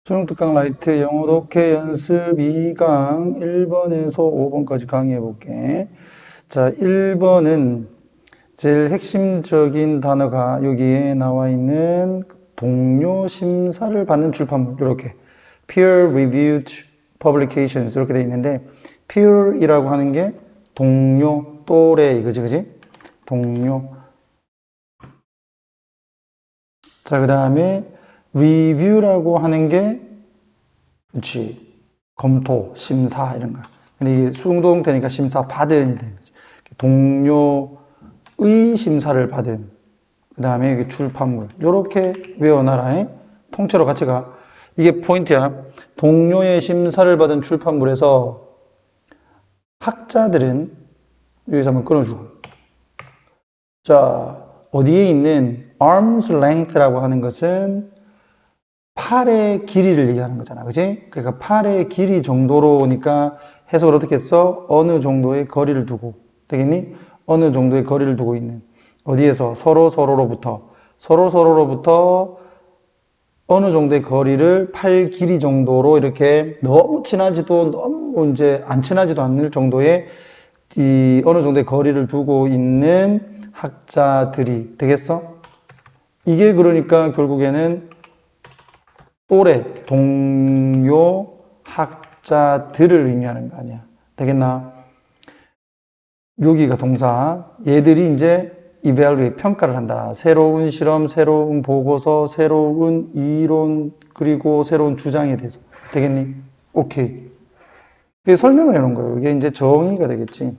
수능 특강 라이트 영어 독해 연습 2강 1번에서 5번까지 강의해 볼게. 자, 1번은 제일 핵심적인 단어가 여기에 나와 있는 동료 심사를 받는 출판물, 이렇게 peer reviewed publications 이렇게 돼 있는데, peer이라고 하는 게 동료, 또래 이거지, 그지? 동료. 자, 그 다음에 review라고 하는 게 그렇지, 검토, 심사 이런 거. 근데 이게 수동태니까 심사 받은 되는 거지. 동료의 심사를 받은. 그 다음에 이게 출판물. 요렇게 외워놔라. 통째로 같이 가. 이게 포인트야. 동료의 심사를 받은 출판물에서 학자들은 여기서 한번 끊어주고. 자, 어디에 있는 arm's length라고 하는 것은 팔의 길이를 얘기하는 거잖아. 그지? 그러니까 팔의 길이 정도로니까 해석을 어떻게 했어? 어느 정도의 거리를 두고. 되겠니? 어느 정도의 거리를 두고 있는. 어디에서? 서로로부터 어느 정도의 거리를 팔 길이 정도로 이렇게 너무 친하지도 너무 이제 안 친하지도 않을 정도의 이 어느 정도의 거리를 두고 있는 학자들이 되겠어? 이게 그러니까 결국에는 또래, 동료, 학자들을 의미하는 거 아니야. 되겠나? 여기가 동사. 얘들이 이제 evaluate, 평가를 한다. 새로운 실험, 새로운 보고서, 새로운 이론, 그리고 새로운 주장에 대해서. 되겠니? 오케이. 이게 설명을 해놓은 거예요. 이게 이제 정의가 되겠지.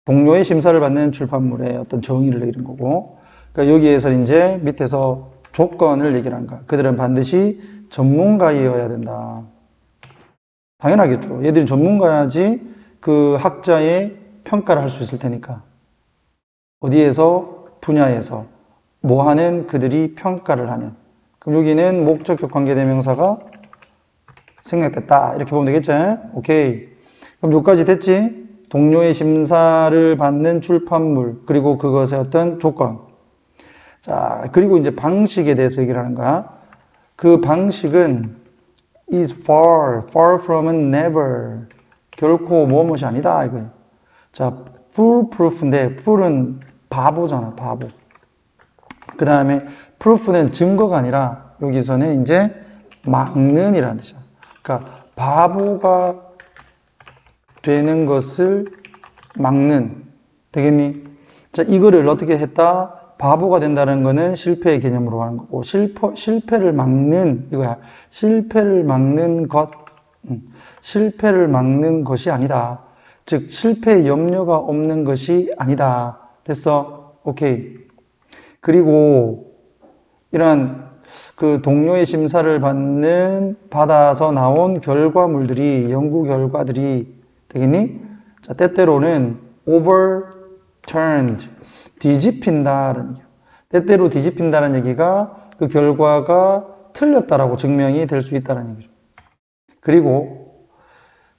동료의 심사를 받는 출판물의 어떤 정의를 내리는 거고. 그러니까 여기에서 이제 밑에서 조건을 얘기를 한 거야. 그들은 반드시 전문가이어야 된다. 당연하겠죠. 얘들이 전문가야지 그 학자의 평가를 할 수 있을 테니까. 어디에서? 분야에서. 뭐 하는? 그들이 평가를 하는. 그럼 여기는 목적격 관계대명사가 생략됐다. 이렇게 보면 되겠죠? 오케이. 그럼 여기까지 됐지? 동료의 심사를 받는 출판물, 그리고 그것의 어떤 조건. 자, 그리고 이제 방식에 대해서 얘기를 하는 거야. 그 방식은 is far from은 never. 결코 무엇이 아니다. 이거예요. 자, foolproof인데, fool은 바보잖아, 바보. 그 다음에 proof는 증거가 아니라 여기서는 이제 막는이라는 뜻이야. 그러니까 바보가 되는 것을 막는. 되겠니? 자, 이거를 어떻게 했다? 바보가 된다는 거는 실패의 개념으로 하는 거고, 실패를 막는, 이거야. 실패를 막는 것, 실패를 막는 것이 아니다. 즉, 실패의 염려가 없는 것이 아니다. 됐어? 오케이. 그리고, 이러한 그 동료의 심사를 받아서 나온 결과물들이, 연구 결과들이, 되겠니? 자, 때때로는 overturned, 뒤집힌다는, 때때로 뒤집힌다는 얘기가 그 결과가 틀렸다라고 증명이 될 수 있다는 얘기죠. 그리고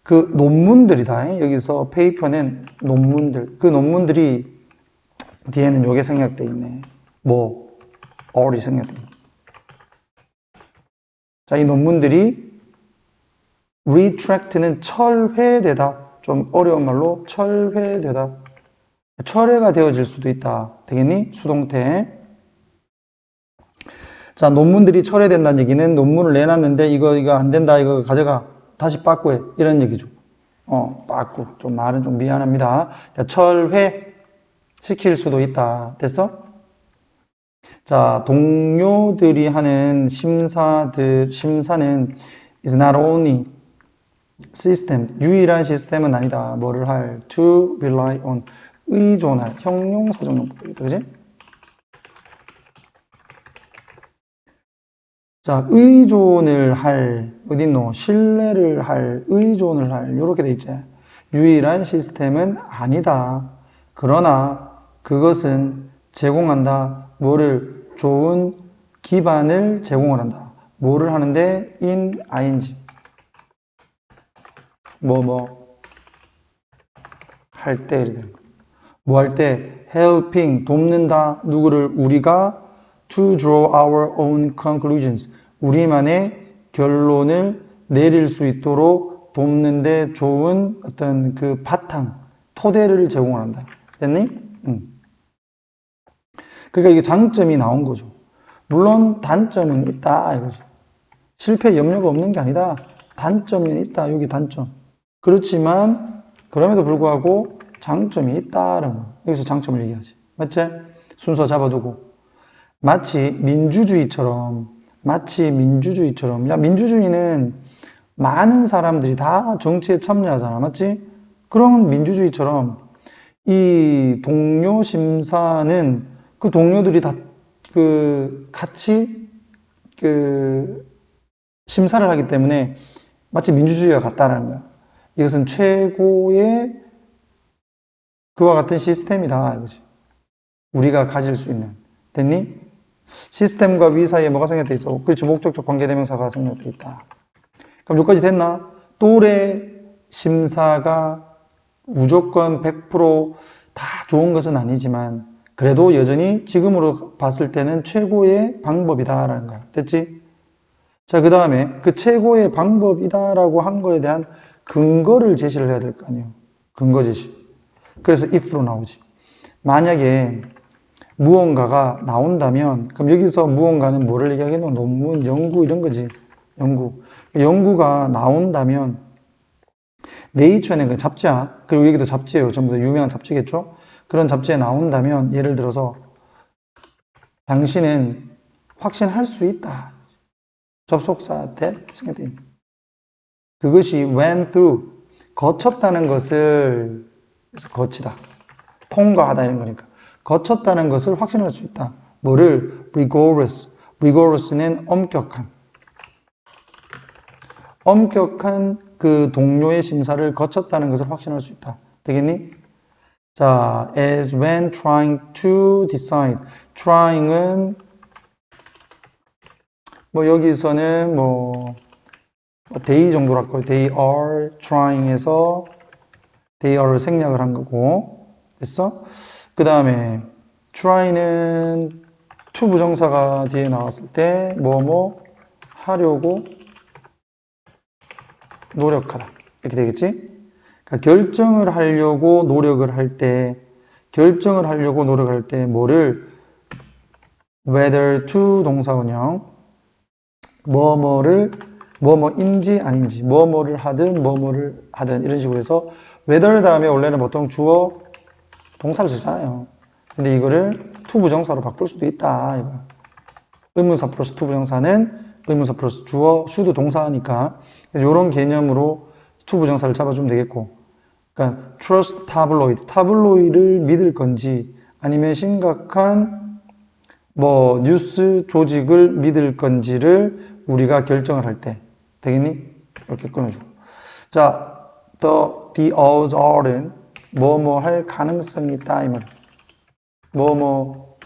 그 논문들이다. 여기서 페이퍼는 논문들. 그 논문들이 뒤에는 요게 생략돼 있네. 뭐, all이 생략돼 있네. 자, 이 논문들이 retract는 철회되다. 좀 어려운 말로 철회되다. 철회가 되어질 수도 있다. 되겠니? 수동태. 자, 논문들이 철회된다는 얘기는 논문을 내놨는데 이거 안 된다. 이거 가져가. 다시 빠꾸해. 이런 얘기죠. 빠꾸. 좀 말은 좀 미안합니다. 자, 철회 시킬 수도 있다. 됐어? 자, 동료들이 하는 심사는 is not only system, 유일한 시스템은 아니다. 뭐를 할? to rely on, 의존할, 형용사적 용법이다. 그지? 자, 의존을 할, 어딨노? 신뢰를 할, 의존을 할, 요렇게 돼 있지. 유일한 시스템은 아니다. 그러나 그것은 제공한다. 뭐를? 좋은 기반을 제공을 한다. 뭐를 하는데? in ing. 할 때, 뭐 할 때? helping, 돕는다. 누구를? 우리가 to draw our own conclusions. 우리만의 결론을 내릴 수 있도록 돕는데 좋은 어떤 그 바탕, 토대를 제공한다. 됐니? 그러니까 이게 장점이 나온 거죠. 물론 단점은 있다 이거죠. 실패 염려가 없는 게 아니다. 단점이 있다. 여기 단점. 그렇지만 그럼에도 불구하고 장점이 있다라는 거. 여기서 장점을 얘기하지. 맞지? 순서 잡아두고. 마치 민주주의처럼 야, 민주주의는 많은 사람들이 다 정치에 참여하잖아. 맞지? 그런 민주주의처럼 이 동료 심사는 그 동료들이 다 같이 심사를 하기 때문에 마치 민주주의와 같다라는 거야. 이것은 최고의 그와 같은 시스템이다 이거지. 우리가 가질 수 있는. 됐니? 시스템과 위 사이에 뭐가 생략돼 있어? 그렇지. 목적적 관계대명사가 생략돼 있다. 그럼 여기까지 됐나? 또래 심사가 무조건 100%다 좋은 것은 아니지만 그래도 여전히 지금으로 봤을 때는 최고의 방법이다라는 거야. 됐지? 자, 그 다음에 그 최고의 방법이다라고 한 거에 대한 근거를 제시를 해야 될 거 아니에요. 근거 제시. 그래서 if로 나오지. 만약에 무언가가 나온다면, 그럼 여기서 무언가는 뭐를 얘기하겠노? 논문, 연구 이런 거지. 연구가 나온다면 네이처는 그 잡지야. 그리고 여기도 잡지예요. 전부 다 유명한 잡지겠죠? 그런 잡지에 나온다면 예를 들어서 당신은 확신할 수 있다. 접속사 that 승객들. 그것이 went through 거쳤다는 것을 거치다. 통과하다 이런 거니까. 거쳤다는 것을 확신할 수 있다. 뭐를? rigorous는 엄격한 그 동료의 심사를 거쳤다는 것을 확신할 수 있다. 되겠니? 자, as when trying to decide. trying은 뭐 여기서는 they 정도로 할 거예요. they are trying에서 they are를 생략을 한 거고. 됐어? 그 다음에 try는 to 부정사가 뒤에 나왔을 때 뭐뭐 하려고 노력하다 이렇게 되겠지? 그러니까 결정을 하려고 노력을 할 때 뭐를 whether to 동사원형 뭐뭐인지 아닌지 뭐뭐를 하든 이런 식으로 해서 whether 다음에 원래는 보통 주어 동사를 쓰잖아요. 근데 이거를 to 부정사로 바꿀 수도 있다. 이거. 의문사 플러스 to 부정사는 의문사 플러스 주어, should 동사니까 이런 개념으로 to 부정사를 잡아주면 되겠고. 그러니까 trust tabloid, 타블로이드를 믿을 건지 아니면 심각한 뉴스 조직을 믿을 건지를 우리가 결정을 할 때 되겠니? 이렇게 끊어주고. 자, the odds are는 뭐뭐 할 가능성이 있다 이 말. 뭐뭐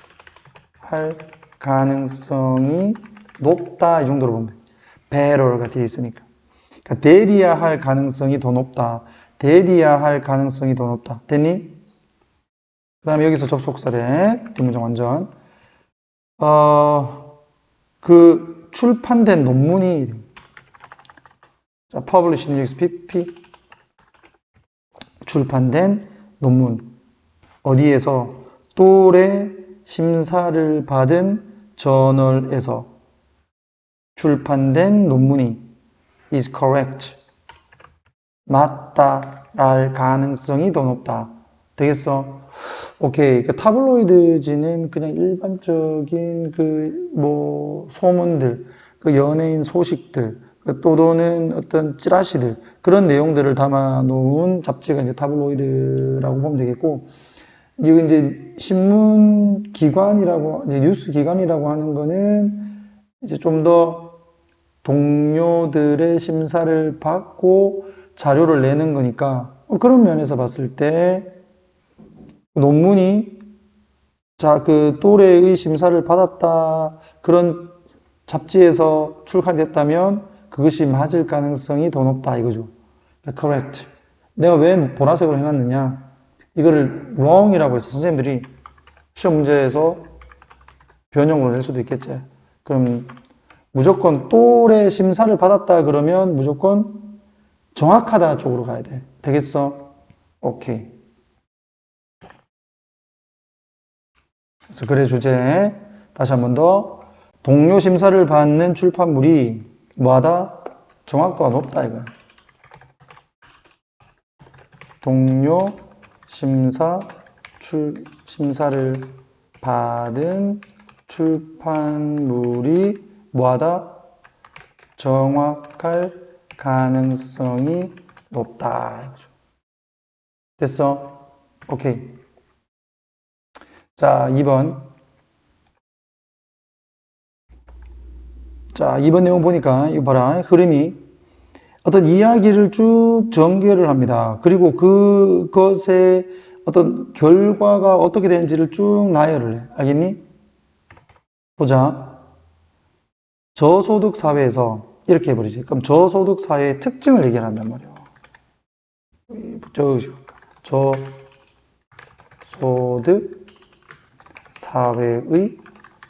할 가능성이 높다 이 정도로 보면 돼. better가 뒤에 있으니까. 그러니까 대리야 할 가능성이 더 높다. 대리야 할 가능성이 더 높다. 됐니? 그 다음에 여기서 접속사 대 뒷문장 완전. 그 출판된 논문이 자, publish는 여기서 PP 출판된 논문 어디에서 또래 심사를 받은 저널에서 출판된 논문이 is correct 맞다랄 가능성이 더 높다. 되겠어? 오케이. 그 타블로이드지는 그냥 일반적인 소문들, 그 연예인 소식들, 또는 어떤 찌라시들, 그런 내용들을 담아 놓은 잡지가 이제 타블로이드라고 보면 되겠고, 이거 이제 신문 기관이라고, 이제 뉴스 기관이라고 하는 거는 이제 좀 더 동료들의 심사를 받고 자료를 내는 거니까, 그런 면에서 봤을 때, 논문이 그 또래의 심사를 받았다 그런 잡지에서 출간됐다면 그것이 맞을 가능성이 더 높다 이거죠. correct. 내가 왜 보라색으로 해놨느냐? 이거를 wrong이라고 해서 선생님들이 시험 문제에서 변형으로 낼 수도 있겠지. 그럼 무조건 또래 심사를 받았다 그러면 무조건 정확하다 쪽으로 가야 돼. 되겠어? 오케이. 그래서 글의 주제 다시 한 번 더. 동료 심사를 받는 출판물이 뭐하다? 정확도가 높다 이거야. 동료 심사를 받은 출판물이 뭐하다? 정확할 가능성이 높다. 됐어? 오케이. 자, 2번. 자, 2번 내용 보니까, 이거 봐라. 흐름이 어떤 이야기를 쭉 전개를 합니다. 그리고 그것의 어떤 결과가 어떻게 되는지를 쭉 나열을 해. 알겠니? 보자. 저소득 사회에서 이렇게 해버리지. 그럼 저소득 사회의 특징을 얘기한단 말이야. 저소득 사회의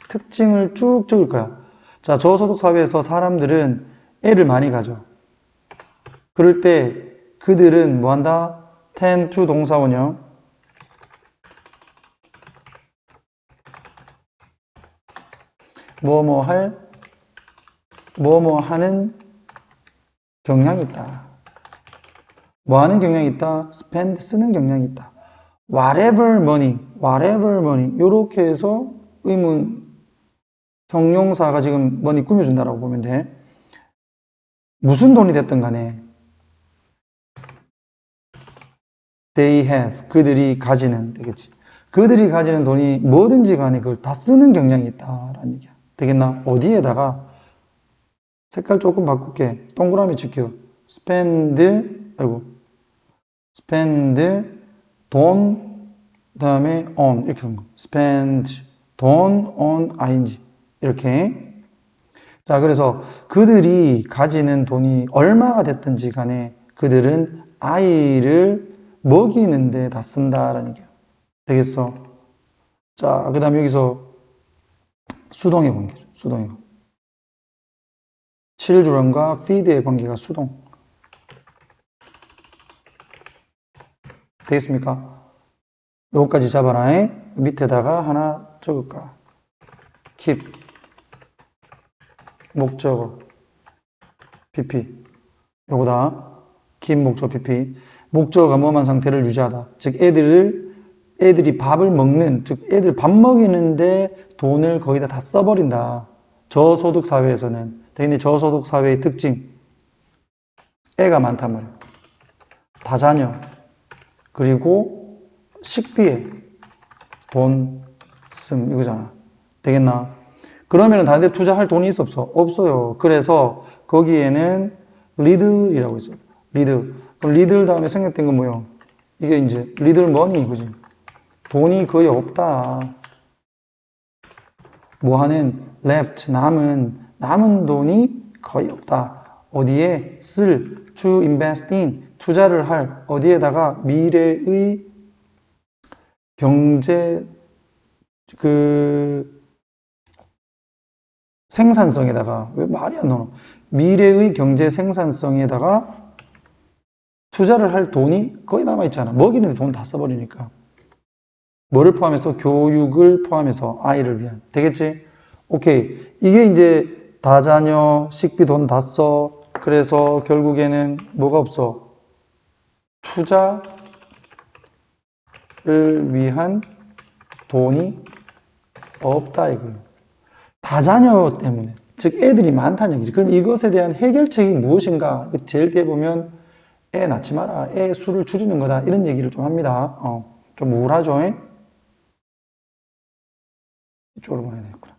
특징을 쭉 적을 거야. 자, 저소득 사회에서 사람들은 애를 많이 가져. 그럴 때 그들은 뭐 한다? tend to 동사원형. 뭐뭐 하는 경향이 있다. 뭐 하는 경향이 있다? spend, 쓰는 경향이 있다. whatever money. 요렇게 해서 의문, 형용사가 지금 money 꾸며준다라고 보면 돼. 무슨 돈이 됐든 간에 they have, 그들이 가지는, 되겠지. 그들이 가지는 돈이 뭐든지 간에 그걸 다 쓰는 경향이 있다라는 얘기야. 되겠나? 어디에다가 색깔 조금 바꿀게. 동그라미 칠게요. spend, 돈, 그 다음에 on, 이렇게 하는 거. spend, 돈, on, ing. 이렇게. 자, 그래서 그들이 가지는 돈이 얼마가 됐든지 간에 그들은 아이를 먹이는데 다 쓴다라는 얘기야. 되겠어? 자, 그 다음에 여기서 수동의 관계죠. 수동의 관계. children과 feed의 관계가 수동. 되겠습니까? 요거까지 잡아라. 밑에다가 하나 적을까? keep. 목적어. pp. 요거다. keep 목적어 pp. 목적어가 뭐만 상태를 유지하다. 즉, 애들이 밥을 먹는, 즉, 애들 밥 먹이는데 돈을 거의 다 써버린다. 저소득 사회에서는. 근데 저소득 사회의 특징. 애가 많단 말이야. 다자녀. 그리고 식비에 돈 씀, 이거잖아. 되겠나? 그러면 다들 투자할 돈이 있어, 없어? 없어요. 그래서 거기에는 리들이라고 있어요. 리들. 그럼 리들 다음에 생략된 건 뭐예요? 이게 이제 리들 머니, 그지? 돈이 거의 없다. 뭐 하는 left, 남은 돈이 거의 없다. 어디에 쓸, to invest in, 투자를 할, 어디에다가 미래의 경제, 생산성에다가, 왜 말이 안 나오나? 미래의 경제 생산성에다가 투자를 할 돈이 거의 남아있잖아. 먹이는데 돈 다 써버리니까. 뭐를 포함해서? 교육을 포함해서 아이를 위한. 되겠지? 오케이. 이게 이제 다자녀, 식비 돈 다 써. 그래서 결국에는 뭐가 없어? 투자를 위한 돈이 없다 이거예요. 다자녀 때문에. 즉 애들이 많다는 얘기지. 그럼 이것에 대한 해결책이 무엇인가? 제일 뒤에 보면 애 낳지 마라. 애 수를 줄이는 거다. 이런 얘기를 좀 합니다. 좀 우울하죠? 이쪽으로 보내야 되겠구나.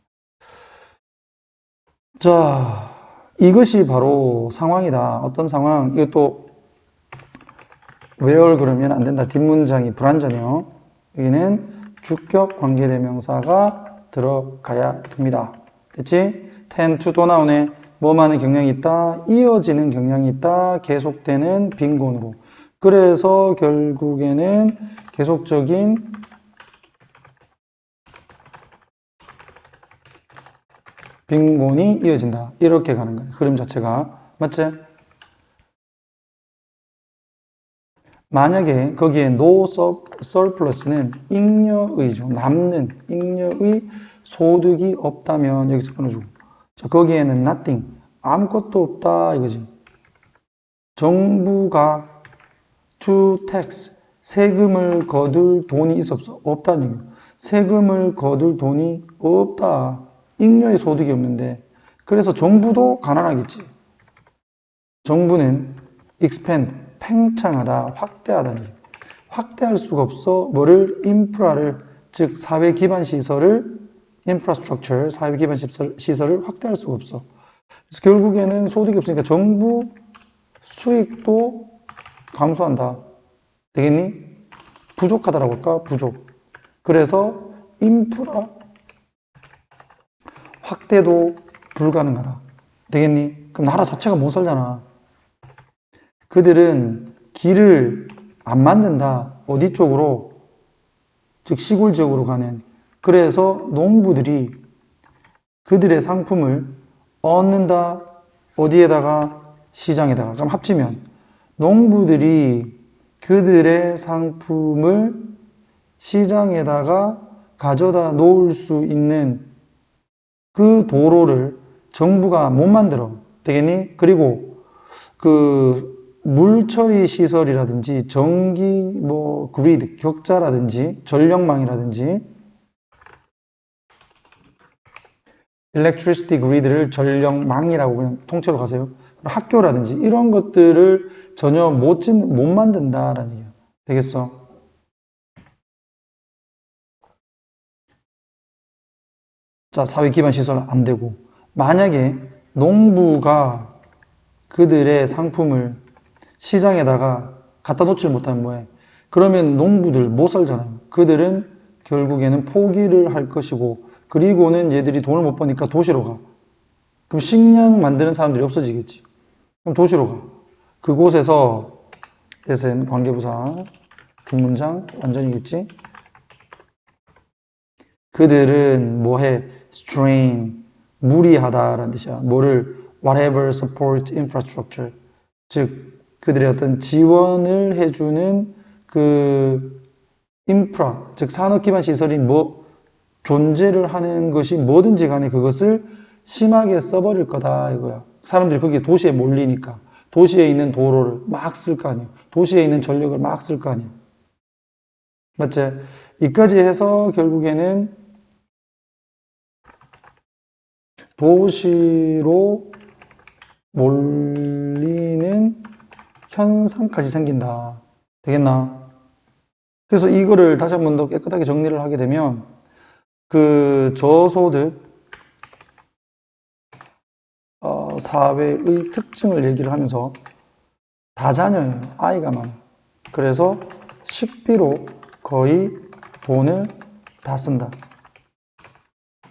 자, 이것이 바로 상황이다. 어떤 상황? 이것도 where 그러면 안 된다. 뒷문장이 불완전해요. 여기는 주격 관계대명사가 들어가야 됩니다. 됐지? tend to 또 나오네. 뭐만의 경향이 있다. 이어지는 경향이 있다. 계속되는 빈곤으로. 그래서 결국에는 계속적인 빈곤이 이어진다. 이렇게 가는 거예요. 흐름 자체가. 맞지? 만약에 거기에 no surplus는 잉여의죠. 남는 잉여의 소득이 없다면 여기서 끊어주고. 자, 거기에는 nothing. 아무것도 없다 이거지. 정부가 to tax. 세금을 거둘 돈이 있어 없어? 없다는 얘기예요. 세금을 거둘 돈이 없다. 잉여의 소득이 없는데. 그래서 정부도 가난하겠지. 정부는 expand, 팽창하다, 확대하다는 얘기예요. 확대할 수가 없어. 뭐를? 인프라를, 즉 사회 기반 시설을, infrastructure, 사회 기반 시설을 확대할 수가 없어. 그래서 결국에는 소득이 없으니까 정부 수익도 감소한다. 되겠니? 부족하다라고 할까? 부족. 그래서 인프라 확대도 불가능하다. 되겠니? 그럼 나라 자체가 못 살잖아. 그들은 길을 안 만든다. 어디 쪽으로? 즉 시골 지역으로 가는. 그래서 농부들이 그들의 상품을 얻는다. 어디에다가? 시장에다가. 그럼 합치면 농부들이 그들의 상품을 시장에다가 가져다 놓을 수 있는 그 도로를 정부가 못 만들어. 되겠니? 그리고 그 물처리 시설이라든지 전기 그리드, 격자라든지 전력망이라든지 electricity grid를 전력망이라고 그냥 통째로 가세요. 학교라든지 이런 것들을 전혀 못 만든다라는 얘기예요. 되겠어? 자, 사회 기반 시설 안 되고, 만약에 농부가 그들의 상품을 시장에다가 갖다 놓질 못하면 뭐해? 그러면 농부들 못 살잖아요. 그들은 결국에는 포기를 할 것이고, 그리고는 얘들이 돈을 못 버니까 도시로 가. 그럼 식량 만드는 사람들이 없어지겠지. 그럼 도시로 가. 그곳에서 대신 관계부사 뒷문장 완전이겠지. 그들은 뭐해? strain, 무리하다라는 뜻이야. 뭐를? whatever support infrastructure. 즉 그들의 어떤 지원을 해주는 그 인프라, 즉 산업 기반 시설이 존재를 하는 것이 뭐든지 간에 그것을 심하게 써버릴 거다 이거야. 사람들이 거기에 도시에 몰리니까 도시에 있는 도로를 막 쓸 거 아니야. 도시에 있는 전력을 막 쓸 거 아니야. 맞지? 이까지 해서 결국에는 도시로 몰리는 현상까지 생긴다. 되겠나? 그래서 이거를 다시 한 번 더 깨끗하게 정리를 하게 되면 그 저소득 사회의 특징을 얘기를 하면서 다자녀예요. 아이가 많아. 그래서 식비로 거의 돈을 다 쓴다.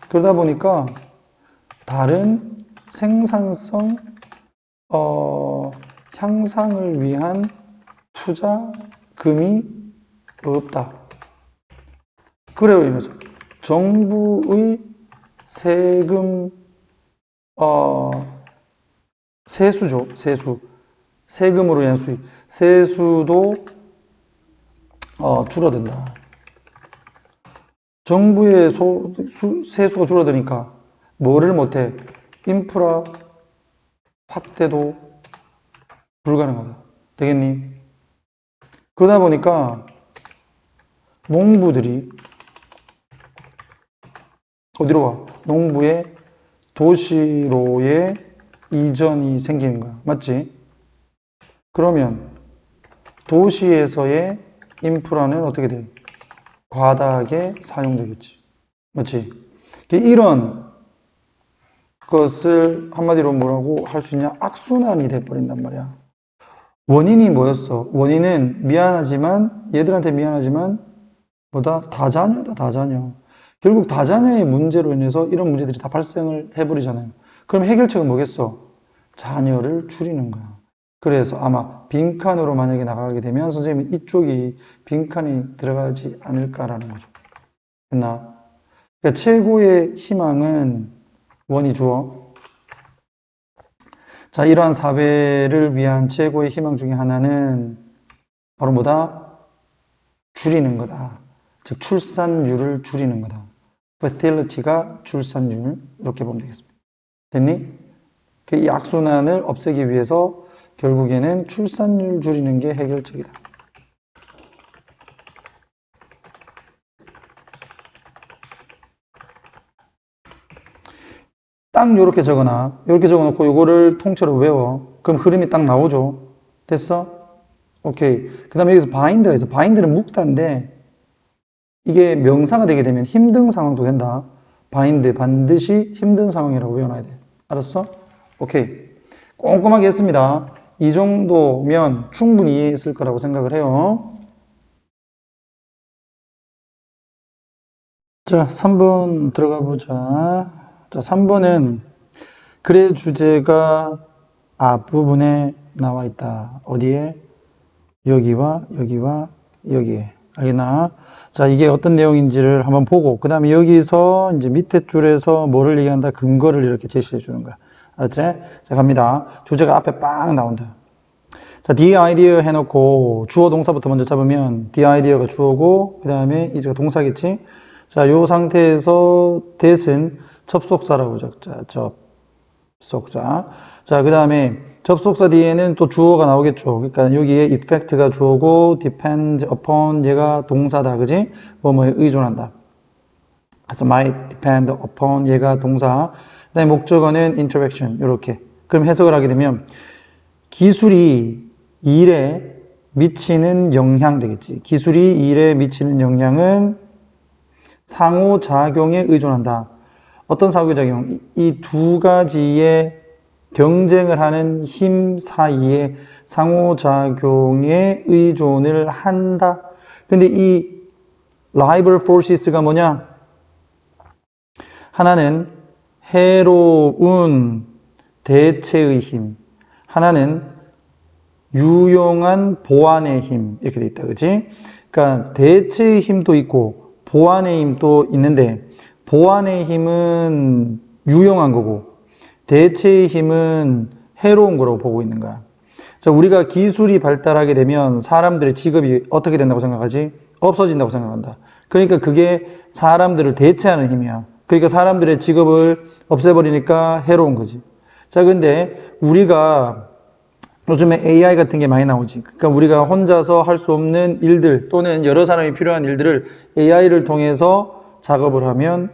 그러다 보니까 다른 생산성 향상을 위한 투자금이 없다. 그래요, 이면서 정부의 세금 세수죠. 세수. 세금으로 인한 수익. 세수도 줄어든다. 정부의 세수가 줄어드니까 뭐를 못해? 인프라 확대도 불가능하다. 되겠니? 그러다 보니까 농부들이 어디로 와? 농부의 도시로의 이전이 생기는 거야. 맞지? 그러면 도시에서의 인프라는 어떻게 돼? 과다하게 사용되겠지. 맞지? 이런 것을 한마디로 뭐라고 할 수 있냐? 악순환이 돼버린단 말이야. 원인이 뭐였어? 원인은 미안하지만, 얘들한테 미안하지만, 다자녀다, 다자녀. 결국 다자녀의 문제로 인해서 이런 문제들이 다 발생을 해버리잖아요. 그럼 해결책은 뭐겠어? 자녀를 줄이는 거야. 그래서 아마 빈칸으로 만약에 나가게 되면 선생님은 이쪽이 빈칸이 들어가지 않을까라는 거죠. 됐나? 그러니까 최고의 희망은 원이 주어. 자, 이러한 사회를 위한 최고의 희망 중에 하나는 바로 뭐다? 줄이는 거다. 즉, 출산율을 줄이는 거다. fertility가 출산율. 이렇게 보면 되겠습니다. 됐니? 이 악순환을 없애기 위해서 결국에는 출산율 줄이는 게 해결책이다. 딱 요렇게 적어놔. 요렇게 적어놓고 요거를 통째로 외워. 그럼 흐름이 딱 나오죠. 됐어? 오케이. 그 다음에 여기서 바인드가 있어. 바인드는 묶다인데 이게 명사가 되게 되면 힘든 상황도 된다. 바인드 반드시 힘든 상황이라고 외워놔야 돼. 알았어? 오케이. 꼼꼼하게 했습니다. 이 정도면 충분히 이해했을 거라고 생각을 해요. 자, 3번 들어가 보자. 자, 3번은 글의 주제가 앞부분에 나와 있다. 어디에? 여기와 여기와 여기에. 알겠나? 자, 이게 어떤 내용인지를 한번 보고, 그 다음에 여기서 이제 밑에 줄에서 뭐를 얘기한다? 근거를 이렇게 제시해 주는 거야. 알았지? 자, 갑니다. 주제가 앞에 빵 나온다. 자, the idea 해놓고 주어 동사부터 먼저 잡으면 the idea가 주어고, 그 다음에 이제가 동사겠지? 자, 요 상태에서 that은 접속사라고 적자. 접속사. 자, 그 다음에 접속사 뒤에는 또 주어가 나오겠죠. 그러니까 여기에 effect가 주어고 depend upon 얘가 동사다. 그지? 뭐뭐에 의존한다. 그래서 might depend upon 얘가 동사. 그 다음에 목적어는 interaction. 이렇게. 그럼 해석을 하게 되면 기술이 일에 미치는 영향 되겠지. 기술이 일에 미치는 영향은 상호작용에 의존한다. 어떤 상호작용? 이 두 가지의 경쟁을 하는 힘 사이에 상호작용에 의존을 한다. 근데 이 rival forces가 뭐냐? 하나는 해로운 대체의 힘, 하나는 유용한 보완의 힘, 이렇게 돼 있다. 그치? 그러니까 대체의 힘도 있고 보완의 힘도 있는데 보완의 힘은 유용한 거고 대체의 힘은 해로운 거라고 보고 있는 거야. 자, 우리가 기술이 발달하게 되면 사람들의 직업이 어떻게 된다고 생각하지? 없어진다고 생각한다. 그러니까 그게 사람들을 대체하는 힘이야. 그러니까 사람들의 직업을 없애버리니까 해로운 거지. 자, 근데 우리가 요즘에 AI 같은 게 많이 나오지. 그러니까 우리가 혼자서 할 수 없는 일들 또는 여러 사람이 필요한 일들을 AI를 통해서 작업을 하면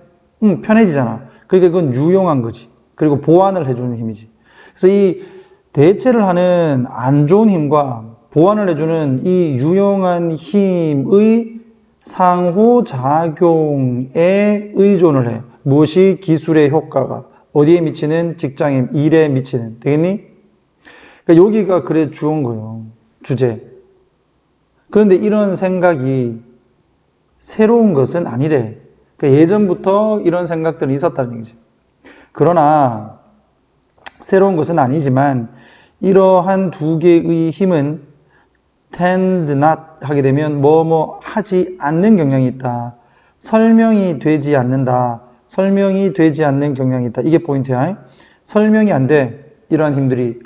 편해지잖아. 그러니까 그건 유용한 거지. 그리고 보완을 해주는 힘이지. 그래서 이 대체를 하는 안 좋은 힘과 보완을 해주는 이 유용한 힘의 상호작용에 의존을 해. 무엇이 기술의 효과가 어디에 미치는? 직장인 일에 미치는. 되겠니? 그러니까 여기가 그래 주온 거예요. 주제. 그런데 이런 생각이 새로운 것은 아니래. 그러니까 예전부터 이런 생각들이 있었다는 얘기지. 그러나 새로운 것은 아니지만 이러한 두 개의 힘은 tend not 하게 되면 뭐뭐 하지 않는 경향이 있다. 설명이 되지 않는다. 설명이 되지 않는 경향이 있다. 이게 포인트야. 설명이 안 돼. 이러한 힘들이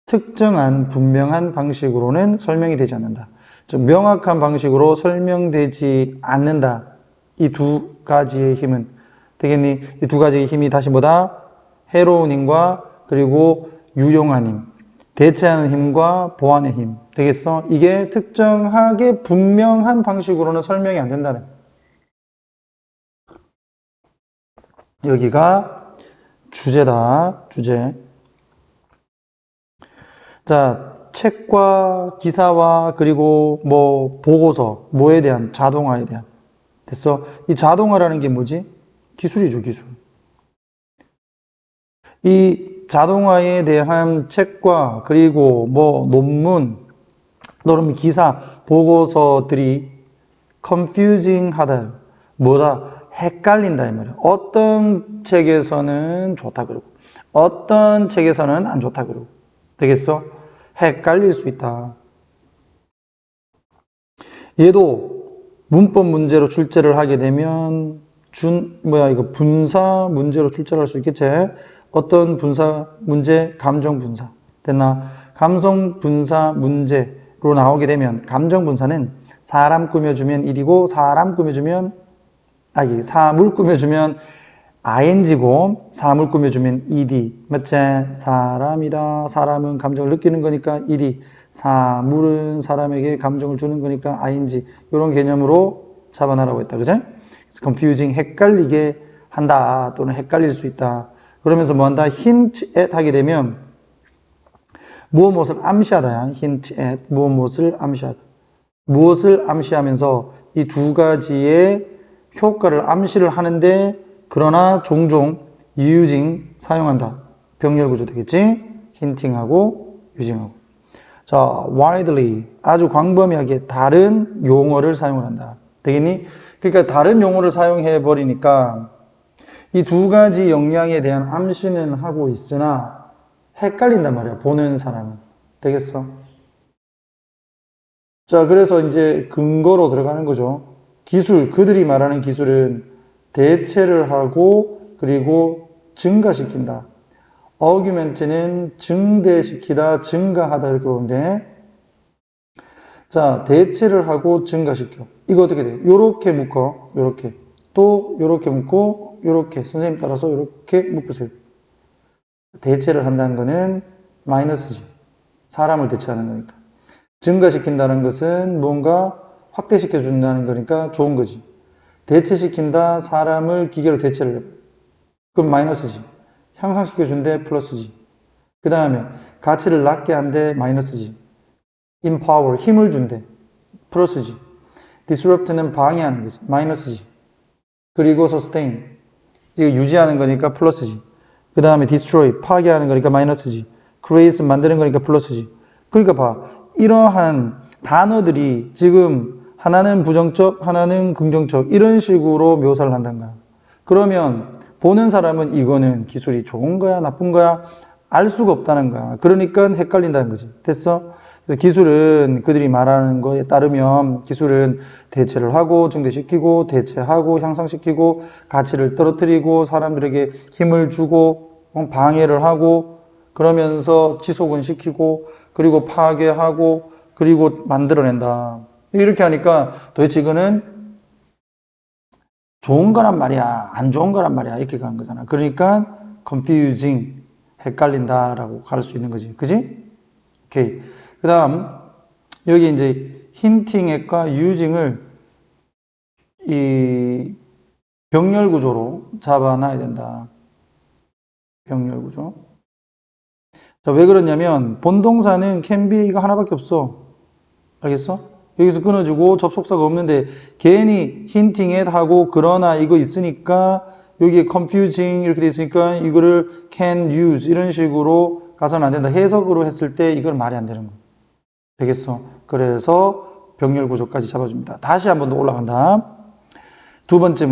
특정한 분명한 방식으로는 설명이 되지 않는다. 즉 명확한 방식으로 설명되지 않는다. 이 두 가지의 힘은 되겠니? 이 두 가지의 힘이 다시 뭐다? 해로운 힘과 그리고 유용한 힘, 대체하는 힘과 보완의 힘 되겠어? 이게 특정하게 분명한 방식으로는 설명이 안 된다는. 여기가 주제다. 주제. 자, 책과 기사와 그리고 뭐 보고서, 뭐에 대한? 자동화에 대한. 됐어? 이 자동화라는 게 뭐지? 기술이죠, 기술. 이 자동화에 대한 책과 그리고 뭐 논문, 또는 기사, 보고서들이 confusing 하다. 뭐다? 헷갈린다 이 말이야. 어떤 책에서는 좋다 그러고 어떤 책에서는 안 좋다 그러고. 되겠어? 헷갈릴 수 있다. 얘도 문법 문제로 출제를 하게 되면 이거 분사 문제로 출제를 할 수 있겠지? 어떤 분사 문제? 감정 분사. 됐나? 감성 분사 문제로 나오게 되면 감정 분사는 사람 꾸며주면 일이고 사물 꾸며주면 ing고 사물 꾸며주면 ed. 맞지? 사람이다. 사람은 감정을 느끼는 거니까 ed. 사물은 사람에게 감정을 주는 거니까 ing. 이런 개념으로 잡아놔라고 했다. 그죠? confusing, 헷갈리게 한다. 또는 헷갈릴 수 있다. 그러면서 뭐 한다? hint at 하게 되면 무엇을 암시하다. hint at, 무엇을 암시하다. 무엇을 암시하면서 이 두 가지의 효과를 암시를 하는데 그러나 종종 using, 사용한다. 병렬 구조 되겠지? hinting하고 using하고. 자, widely, 아주 광범위하게 다른 용어를 사용을 한다. 되겠니? 그러니까 다른 용어를 사용해 버리니까 이 두 가지 역량에 대한 암시는 하고 있으나 헷갈린단 말이야. 보는 사람은. 되겠어? 자, 그래서 이제 근거로 들어가는 거죠. 기술, 그들이 말하는 기술은 대체를 하고 그리고 증가시킨다. argument는 증대시키다, 증가하다 이렇게 보면 돼. 자, 대체를 하고 증가시켜. 이거 어떻게 돼? 요렇게 묶어. 요렇게. 또 요렇게 묶고 요렇게. 선생님 따라서 요렇게 묶으세요. 대체를 한다는 거는 마이너스지. 사람을 대체하는 거니까. 증가시킨다는 것은 뭔가 확대시켜 준다는 거니까 좋은 거지. 대체시킨다, 사람을 기계로 대체를 해. 그럼 마이너스지. 향상시켜 준대, 플러스지. 그 다음에 가치를 낮게 한대, 마이너스지. empower, 힘을 준대. 플러스지. disrupt는 방해하는 거지. 마이너스지. 그리고 sustain, 이거 유지하는 거니까 플러스지. 그 다음에 destroy, 파괴하는 거니까 마이너스지. create, 만드는 거니까 플러스지. 그러니까 봐. 이러한 단어들이 지금 하나는 부정적, 하나는 긍정적 이런 식으로 묘사를 한다는 거야. 그러면 보는 사람은 이거는 기술이 좋은 거야, 나쁜 거야 알 수가 없다는 거야. 그러니까 헷갈린다는 거지. 됐어? 그래서 기술은 그들이 말하는 거에 따르면 기술은 대체를 하고 증대시키고 대체하고 향상시키고 가치를 떨어뜨리고 사람들에게 힘을 주고 방해를 하고 그러면서 지속은 시키고 그리고 파괴하고 그리고 만들어낸다. 이렇게 하니까 도대체 이거는 좋은 거란 말이야, 안 좋은 거란 말이야 이렇게 가는 거잖아. 그러니까 confusing, 헷갈린다라고 갈 수 있는 거지. 그지? 오케이. 그 다음 여기 이제 hinting과 using을 이 병렬 구조로 잡아놔야 된다. 병렬 구조. 자, 왜 그러냐면 본동사는 can be 이거 하나밖에 없어. 알겠어? 여기서 끊어주고 접속사가 없는데 괜히 hinting at 하고 그러나 이거 있으니까 여기에 confusing 이렇게 돼 있으니까 이거를 can use 이런 식으로 가서는 안 된다. 해석으로 했을 때 이건 말이 안 되는 거. 되겠어? 그래서 병렬 구조까지 잡아줍니다. 다시 한 번 더 올라간다. 두 번째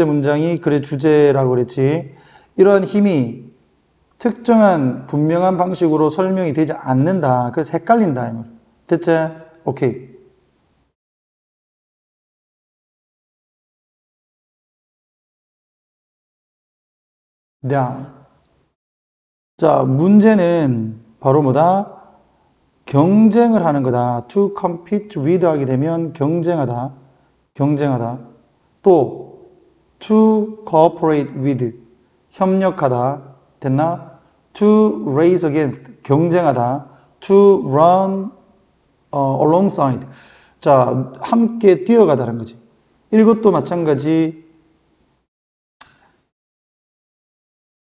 문장이 그래 주제라고 그랬지. 이러한 힘이 특정한 분명한 방식으로 설명이 되지 않는다. 그래서 헷갈린다. 이 말. 됐지? 오케이. 자, 문제는 바로 뭐다? 경쟁을 하는 거다. To compete with 하게 되면 경쟁하다. 또 to cooperate with 협력하다. 됐나? To race against 경쟁하다. To run alongside 자, 함께 뛰어가다는 거지. 이것도 마찬가지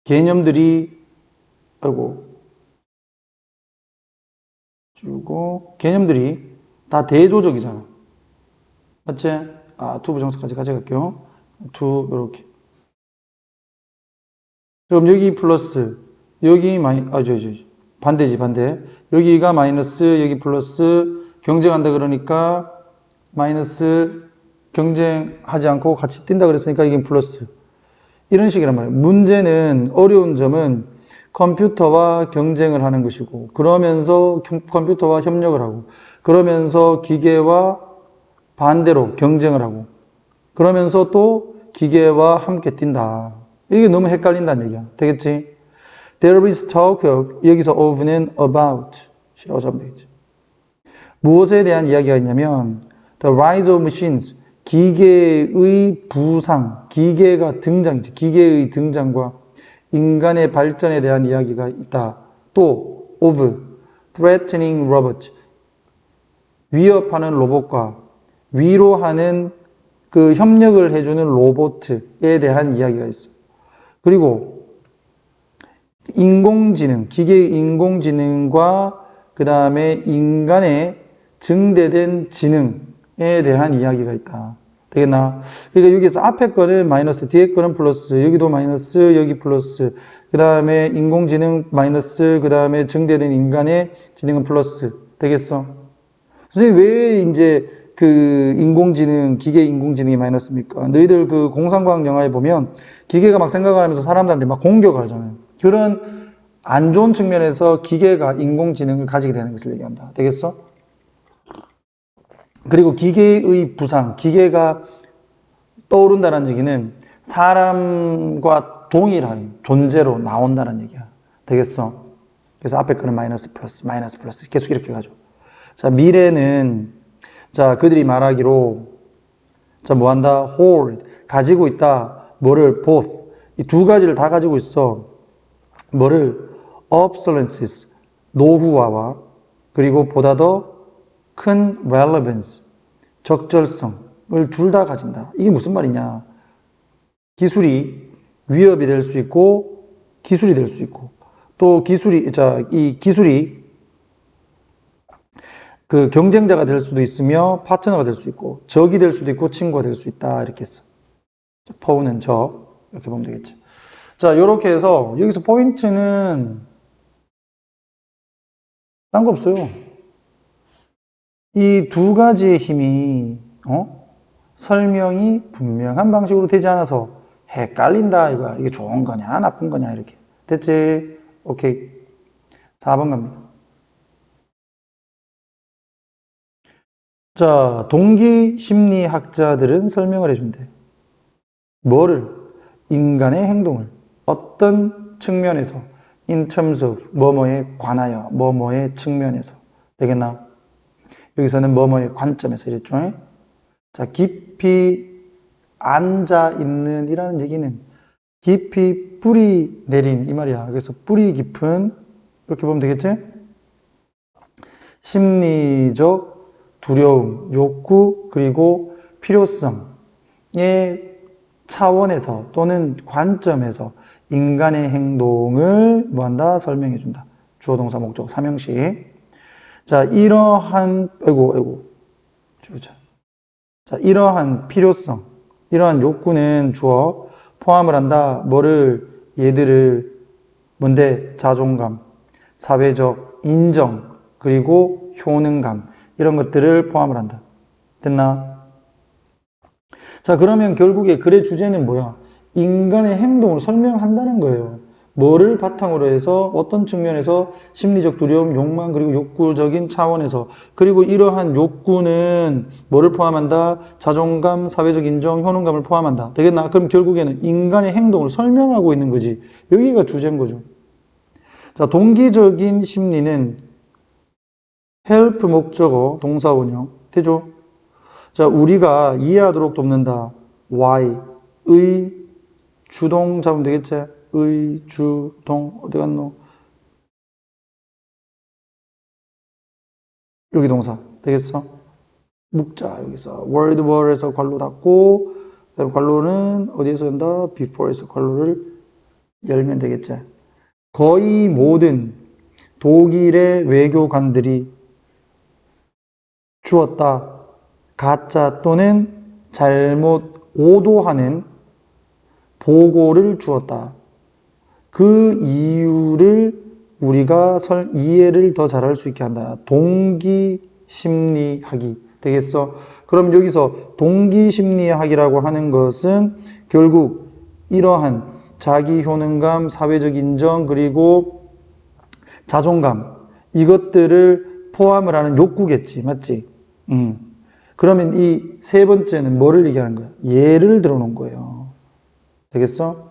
개념들이 개념들이 다 대조적이잖아. 맞지? to 부정사까지 가져갈게요. to 요렇게. 그럼 여기 플러스, 여기 반대. 여기가 마이너스, 여기 플러스, 경쟁한다 그러니까 마이너스, 경쟁하지 않고 같이 뛴다 그랬으니까 이게 플러스. 이런 식이란 말이에요. 문제는 어려운 점은 컴퓨터와 경쟁을 하는 것이고 그러면서 컴퓨터와 협력을 하고 그러면서 기계와 반대로 경쟁을 하고 그러면서 또 기계와 함께 뛴다. 이게 너무 헷갈린다는 얘기야. 되겠지? There is talk of, 여기서 of는 about 이라고 잡으면 되겠지. 무엇에 대한 이야기가 있냐면 The rise of machines, 기계의 부상, 기계가 등장이지. 기계의 등장과 인간의 발전에 대한 이야기가 있다. 또 of threatening robots, 위협하는 로봇과 위로하는 그 협력을 해주는 로봇에 대한 이야기가 있어. 그리고 인공지능, 기계의 인공지능과 그 다음에 인간의 증대된 지능에 대한 이야기가 있다. 되겠나? 그러니까 여기서 앞에 거는 마이너스, 뒤에 거는 플러스, 여기도 마이너스, 여기 플러스, 그 다음에 인공지능 마이너스, 그 다음에 증대된 인간의 지능은 플러스. 되겠어? 선생님, 왜 이제 그 인공지능, 기계 인공지능이 마이너스입니까? 너희들 그 공상과학 영화에 보면 기계가 막 생각을 하면서 사람들한테 막 공격을 하잖아요. 그런 안 좋은 측면에서 기계가 인공지능을 가지게 되는 것을 얘기한다. 되겠어? 그리고 기계의 부상, 기계가 떠오른다는 얘기는 사람과 동일한 존재로 나온다는 얘기야. 되겠어? 그래서 앞에 거는 마이너스 플러스, 마이너스 플러스 계속 이렇게 가죠. 자, 미래는 자, 그들이 말하기로 자, 뭐 한다? hold, 가지고 있다. 뭐를? both. 이 두 가지를 다 가지고 있어. 뭐를? obsolescence, 노후화와 그리고 보다 더 큰 relevance, 적절성을 둘 다 가진다. 이게 무슨 말이냐? 기술이 위협이 될 수 있고 기술이 될 수 있고 또 이 기술이 그 경쟁자가 될 수도 있으며 파트너가 될 수 있고 적이 될 수도 있고 친구가 될 수 있다. 이렇게 했어. 포우는 적 이렇게 보면 되겠죠. 자, 이렇게 해서 여기서 포인트는 딴 거 없어요. 이 두 가지의 힘이 설명이 분명한 방식으로 되지 않아서 헷갈린다 이거야. 이게 좋은 거냐 나쁜 거냐 이렇게. 됐지? 오케이. 4번 갑니다. 자, 동기 심리학자들은 설명을 해준대. 뭐를? 인간의 행동을 어떤 측면에서 in terms of 뭐뭐에 관하여 뭐뭐의 측면에서 되겠나? 여기서는 뭐뭐의 관점에서 이랬죠. 자, 깊이 앉아 있는 이라는 얘기는 깊이 뿌리 내린 이 말이야. 그래서 뿌리 깊은 이렇게 보면 되겠지? 심리적 두려움, 욕구 그리고 필요성의 차원에서 또는 관점에서 인간의 행동을 뭐한다? 설명해준다. 주어, 동사, 목적, 삼형식. 자, 이러한 주자. 자, 이러한 필요성, 이러한 욕구는 주어 포함을 한다. 뭐를? 얘들을 뭔데? 자존감, 사회적 인정, 그리고 효능감 이런 것들을 포함을 한다. 됐나? 자, 그러면 결국에 글의 주제는 뭐야? 인간의 행동을 설명한다는 거예요. 뭐를 바탕으로 해서 어떤 측면에서 심리적 두려움, 욕망 그리고 욕구적인 차원에서 그리고 이러한 욕구는 뭐를 포함한다? 자존감, 사회적 인정, 효능감을 포함한다. 되겠나? 그럼 결국에는 인간의 행동을 설명하고 있는 거지. 여기가 주제인 거죠. 자, 동기적인 심리는 help 목적어 동사 원형 되죠? 자, 우리가 이해하도록 돕는다. why 의 주동 잡으면 되겠지? 의, 주, 동, 어디 갔노? 여기 동사, 되겠어? 묵자, 여기서. word, were에서 괄호 닫고, 그 다음 괄호는 어디에서 연다? before에서 괄호를 열면 되겠지? 거의 모든 독일의 외교관들이 주었다. 가짜 또는 잘못 오도하는 보고를 주었다. 그 이유를 우리가 이해를 더 잘할 수 있게 한다. 동기심리학이 되겠어. 그럼 여기서 동기심리학이라고 하는 것은 결국 이러한 자기 효능감, 사회적 인정, 그리고 자존감 이것들을 포함을 하는 욕구겠지. 맞지? 그러면 이 세 번째는 뭐를 얘기하는 거야? 예를 들어 놓은 거예요. 되겠어?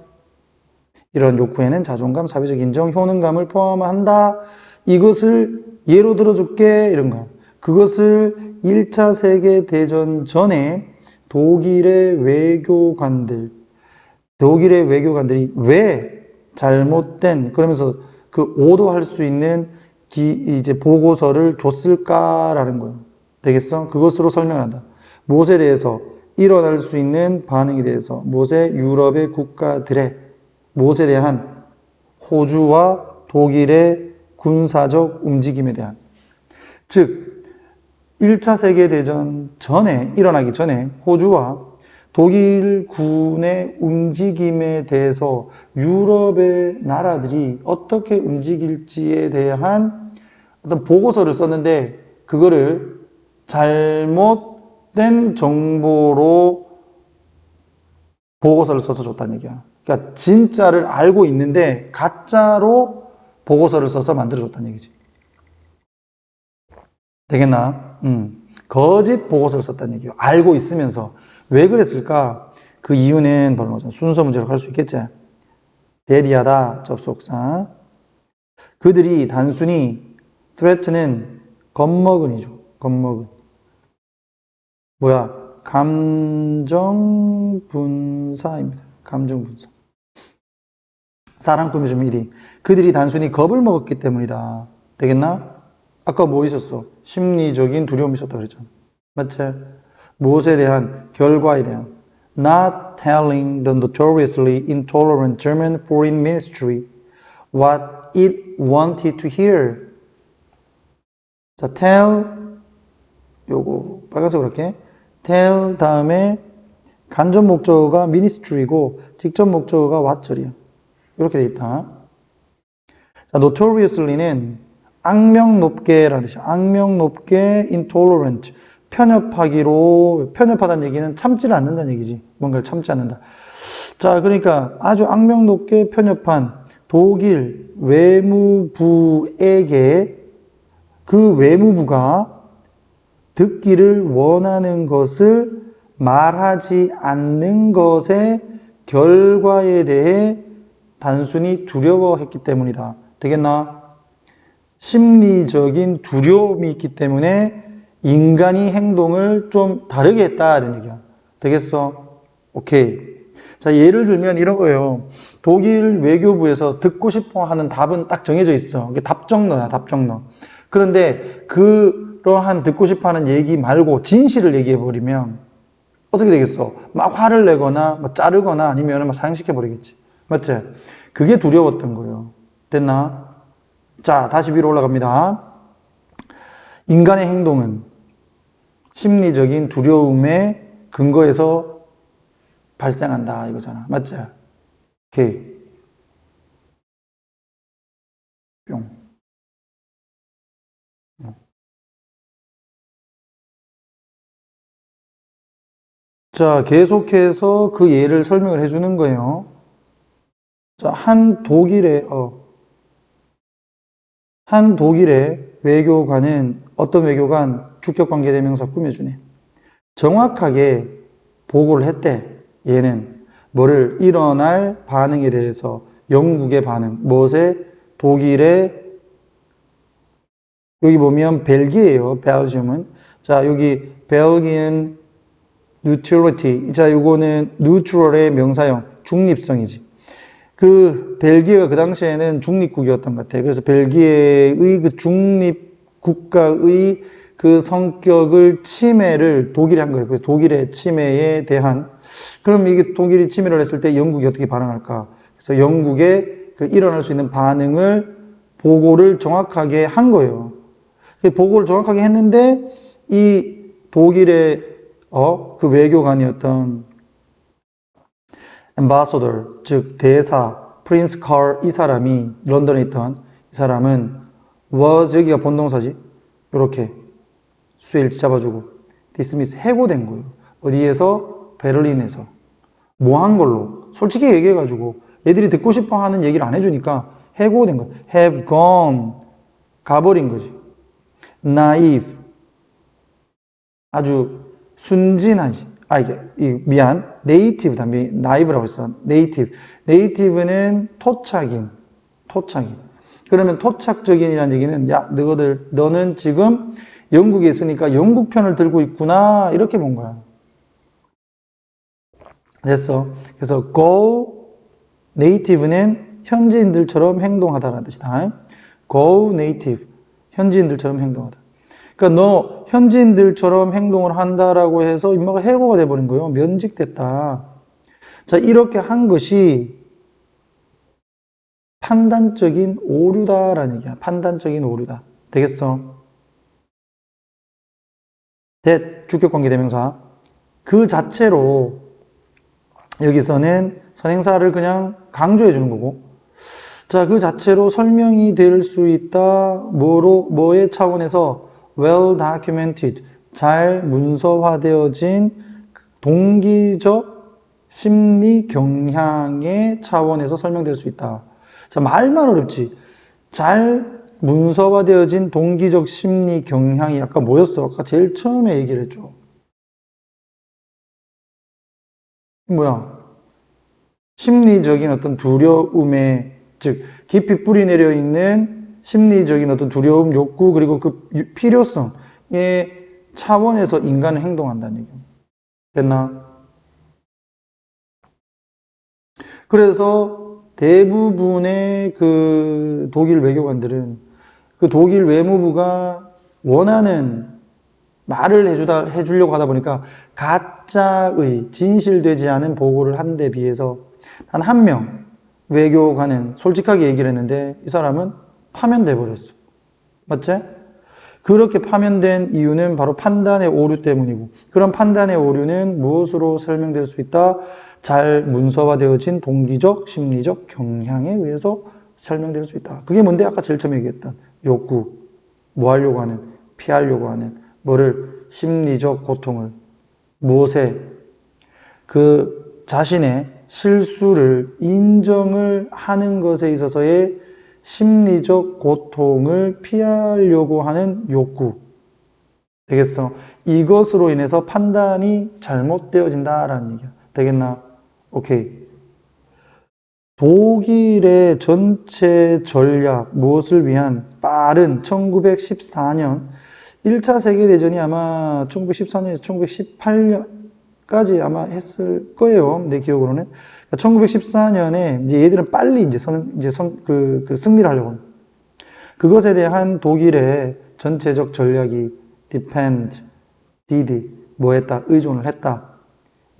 이런 욕구에는 자존감, 사회적 인정, 효능감을 포함한다. 이것을 예로 들어줄게. 이런 거. 그것을 1차 세계대전 전에 독일의 외교관들이 왜 잘못된, 그러면서 그 오도할 수 있는 이제 보고서를 줬을까라는 거예요. 되겠어? 그것으로 설명을 한다. 무엇에 대해서 일어날 수 있는 반응에 대해서, 무엇의 유럽의 국가들의 무엇에 대한 호주와 독일의 군사적 움직임에 대한, 즉 1차 세계대전 전에, 일어나기 전에 호주와 독일 군의 움직임에 대해서 유럽의 나라들이 어떻게 움직일지에 대한 어떤 보고서를 썼는데, 그거를 잘못된 정보로 보고서를 써서 줬다는 얘기야. 그러니까 진짜를 알고 있는데 가짜로 보고서를 써서 만들어줬다는 얘기지. 되겠나? 거짓 보고서를 썼다는 얘기예요. 알고 있으면서. 왜 그랬을까? 그 이유는 바로 순서 문제로 할 수 있겠지. 대리하다, 접속사. 그들이 단순히 threat는 겁먹은이죠. 겁먹은. 뭐야? 감정분사입니다. 감정분사. 사람 꾸며주면 1위. 그들이 단순히 겁을 먹었기 때문이다. 되겠나? 아까 뭐 있었어? 심리적인 두려움이 있었다 그랬잖아. 맞지? 무엇에 대한? 결과에 대한. Not telling the notoriously intolerant German Foreign Ministry what it wanted to hear. 자, tell, 요거 빨간색으로 할게. tell 다음에 간접 목적어가 ministry고 직접 목적어가 what절이야. 이렇게 돼 있다. 자, notoriously는 악명 높게라는 뜻이야. 악명 높게 intolerant. 편협하다는 얘기는 참지를 않는다는 얘기지. 뭔가를 참지 않는다. 자, 그러니까 아주 악명 높게 편협한 독일 외무부에게 그 외무부가 듣기를 원하는 것을 말하지 않는 것의 결과에 대해 단순히 두려워했기 때문이다. 되겠나? 심리적인 두려움이 있기 때문에 인간이 행동을 좀 다르게 했다 이런 얘기야. 되겠어? 오케이. 자, 예를 들면 이런 거예요. 독일 외교부에서 듣고 싶어 하는 답은 딱 정해져 있어. 이게 답정너야, 답정너. 그런데 그러한 듣고 싶어 하는 얘기 말고 진실을 얘기해 버리면 어떻게 되겠어? 막 화를 내거나 막 자르거나 아니면 막 사형시켜 버리겠지. 맞지? 그게 두려웠던 거예요. 됐나? 자, 다시 위로 올라갑니다. 인간의 행동은 심리적인 두려움의 근거에서 발생한다 이거잖아. 맞지? 오케이. 뿅. 자, 계속해서 그 예를 설명을 해주는 거예요. 자, 한 독일의 외교관은 어떤 외교관 주격관계대명사 꾸며주네. 정확하게 보고를 했대. 얘는 뭐를 일어날 반응에 대해서 영국의 반응, 무엇에 독일의 여기 보면 벨기에예요. 벨지움은 자 여기 벨기안 neutrality 자 요거는 neutral의 명사형 중립성이지. 그 벨기에가 그 당시에는 중립국이었던 것 같아. 그래서 벨기에의 그 중립 국가의 그 성격을 침해를 독일이 한 거예요. 그래서 독일의 침해에 대한 그럼 이게 독일이 침해를 했을 때 영국이 어떻게 반응할까? 그래서 영국의 그 일어날 수 있는 반응을 보고를 정확하게 한 거예요. 보고를 정확하게 했는데 이 독일의 그 외교관이었던 ambassador 즉 대사 프린스 칼 이 사람이 런던에 있던 이 사람은 was 여기가 본동사지 이렇게 수일지 잡아주고 dismiss 해고된 거예요. 어디에서? 베를린에서. 뭐 한 걸로? 솔직히 얘기해가지고 얘들이 듣고 싶어하는 얘기를 안 해주니까 해고된 거예요. have gone 가버린 거지. naive 아주 순진하지 미안. 네이티브다. 나이브라고 했어. 네이티브는 토착인. 그러면 토착적인이라는 얘기는, 야, 너는 지금 영국에 있으니까 영국 편을 들고 있구나. 이렇게 본 거야. 됐어. 그래서 go native는 현지인들처럼 행동하다라는 뜻이다. go native. 현지인들처럼 행동하다. 그러니까 너 현지인들처럼 행동을 한다라고 해서 인마가 해고가 돼버린 거예요. 면직됐다. 자, 이렇게 한 것이 판단적인 오류다라는 얘기야. 판단적인 오류다. 되겠어? 주격관계 대명사. 그 자체로 여기서는 선행사를 그냥 강조해 주는 거고. 자, 그 자체로 설명이 될 수 있다. 뭐의 차원에서 well documented, 잘 문서화되어진 동기적 심리 경향의 차원에서 설명될 수 있다. 자, 말만 어렵지. 잘 문서화되어진 동기적 심리 경향이 아까 뭐였어? 아까 제일 처음에 얘기를 했죠. 뭐야? 심리적인 어떤 두려움에, 즉 깊이 뿌리 내려 있는 심리적인 어떤 두려움, 욕구, 그리고 그 필요성의 차원에서 인간은 행동한다는 얘기예요. 됐나? 그래서 대부분의 그 독일 외교관들은 그 독일 외무부가 원하는 말을 해주려고 하다 보니까 가짜의 진실되지 않은 보고를 한 데 비해서 단 한 명 외교관은 솔직하게 얘기를 했는데 이 사람은 파면돼 버렸어. 맞지? 그렇게 파면된 이유는 바로 판단의 오류 때문이고, 그런 판단의 오류는 무엇으로 설명될 수 있다? 잘 문서화되어진 동기적, 심리적 경향에 의해서 설명될 수 있다. 그게 뭔데? 아까 제일 처음에 얘기했던 욕구, 뭐 하려고 하는, 피하려고 하는, 뭐를? 심리적 고통을, 무엇에? 그 자신의 실수를 인정을 하는 것에 있어서의 심리적 고통을 피하려고 하는 욕구. 되겠어? 이것으로 인해서 판단이 잘못되어진다라는 얘기야. 되겠나? 오케이. 독일의 전체 전략, 무엇을 위한 빠른 1914년, 1차 세계대전이 아마 1914년에서 1918년까지 아마 했을 거예요. 내 기억으로는. 1914년에 이제 얘들은 빨리 이제 승리를 하려고 합니다. 그것에 대한 독일의 전체적 전략이 did, 뭐 했다? 의존을 했다.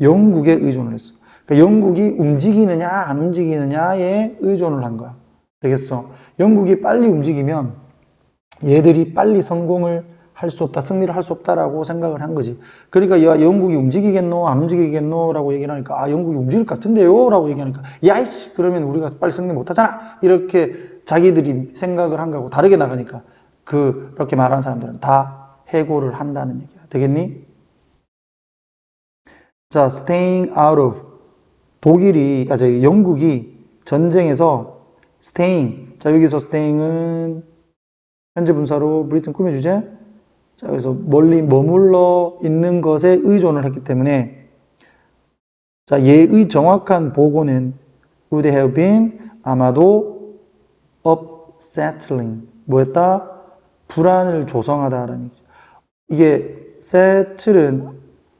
영국에 의존을 했어. 그러니까 영국이 움직이느냐 안 움직이느냐에 의존을 한 거야. 되겠어? 영국이 빨리 움직이면 얘들이 빨리 성공을 할 수 없다, 승리를 할 수 없다라고 생각을 한 거지. 그러니까 야, 영국이 움직이겠노, 안 움직이겠노? 라고 얘기를 하니까 아, 영국이 움직일 것 같은데요? 라고 얘기하니까 야이씨, 그러면 우리가 빨리 승리 못 하잖아. 이렇게 자기들이 생각을 한 거고 다르게 나가니까 그렇게 말하는 사람들은 다 해고를 한다는 얘기야. 되겠니? 자, staying out of. 영국이 전쟁에서 staying. 자, 여기서 staying은 현재 분사로 브리튼 꾸며주제. 자, 그래서 멀리 머물러 있는 것에 의존을 했기 때문에, 자, 얘의 정확한 보고는 would have been, 아마도 upsettling. 뭐였다? 불안을 조성하다라는 얘기죠. 이게 settle은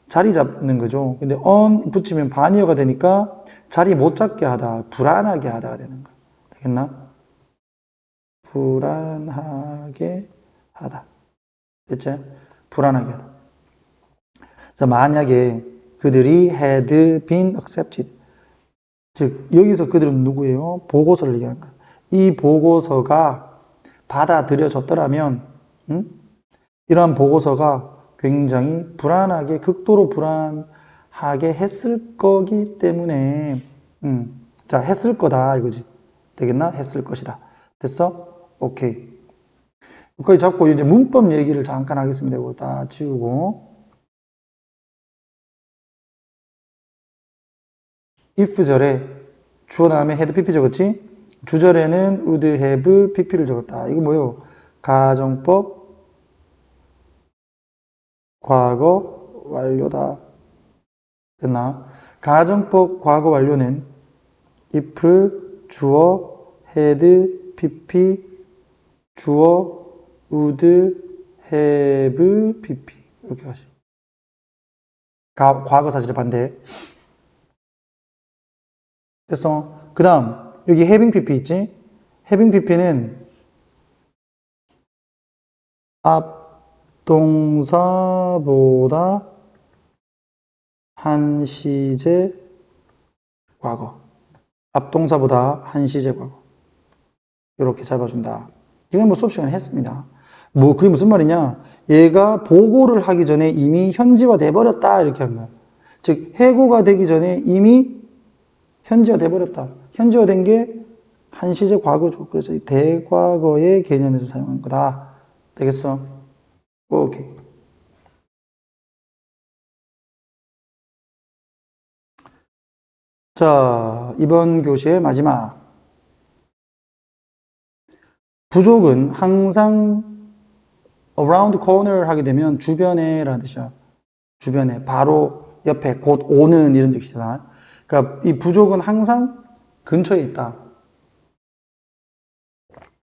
자리 잡는 거죠. 근데 on 붙이면 반이어가 되니까 자리 못 잡게 하다, 불안하게 하다가 되는 거야. 되겠나? 불안하게 하다. 됐지? 불안하게 하다. 자, 만약에 그들이 had been accepted. 즉, 여기서 그들은 누구예요? 보고서를 얘기하는 거야. 이 보고서가 받아들여졌더라면, 이러한 보고서가 굉장히 불안하게, 극도로 불안하게 했을 거기 때문에, 자, 했을 거다, 이거지. 되겠나? 했을 것이다. 됐어? 오케이. 여기까지 잡고 이제 문법 얘기를 잠깐 하겠습니다. 이거 다 지우고. if절에 주어 다음에 had pp 적었지? 주절에는 would have pp를 적었다. 이거 뭐요? 가정법 과거 완료다. 됐나? 가정법 과거 완료는 if, 주어, had, pp, 주어, would, have, pp. 이렇게 하시. 과거 사실의 반대. 됐어. 그 다음, 여기 having pp 있지? having pp는 앞동사보다 한 시제 과거. 앞동사보다 한 시제 과거. 이렇게 잡아준다. 이건 뭐 수업 시간에 했습니다. 뭐, 그게 무슨 말이냐? 얘가 보고를 하기 전에 이미 현지화 돼버렸다. 이렇게 한 거야. 즉, 해고가 되기 전에 이미 현지화 돼버렸다. 현지화 된 게 한 시제 과거죠. 그래서 이 대과거의 개념에서 사용한 거다. 되겠어? 오케이. 자, 이번 교시의 마지막. 부족은 항상 around corner 하게 되면 주변에 라는 뜻이야. 주변에, 바로 옆에, 곧 오는 이런 뜻이잖아. 그러니까 이 부족은 항상 근처에 있다.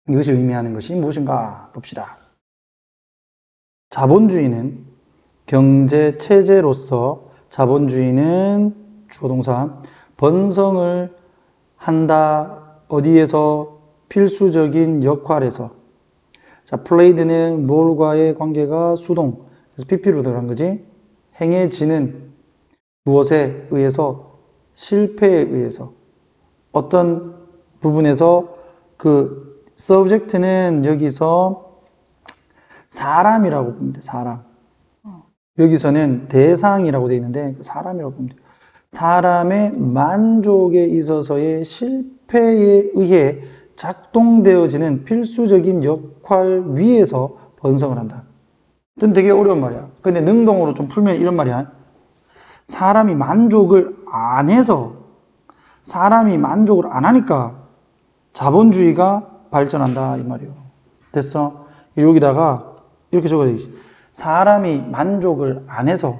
이것이 의미하는 것이 무엇인가 봅시다. 자본주의는 경제 체제로서 자본주의는 주어 동사 번성을 한다. 어디에서? 필수적인 역할에서. 자, played는 뭘과의 관계가 수동. 그래서 pp로 들어간 거지. 행해지는 무엇에 의해서? 실패에 의해서. 어떤 부분에서 그 subject는 여기서 사람이라고 보면 돼. 사람. 여기서는 대상이라고 되어 있는데 사람이라고 보면 돼. 사람의 만족에 있어서의 실패에 의해 작동되어지는 필수적인 역할 위에서 번성을 한다. 좀 되게 어려운 말이야. 근데 능동으로 좀 풀면 이런 말이야. 사람이 만족을 안 해서, 사람이 만족을 안 하니까 자본주의가 발전한다 이 말이에요. 됐어? 여기다가 이렇게 적어야 되지. 사람이 만족을 안 해서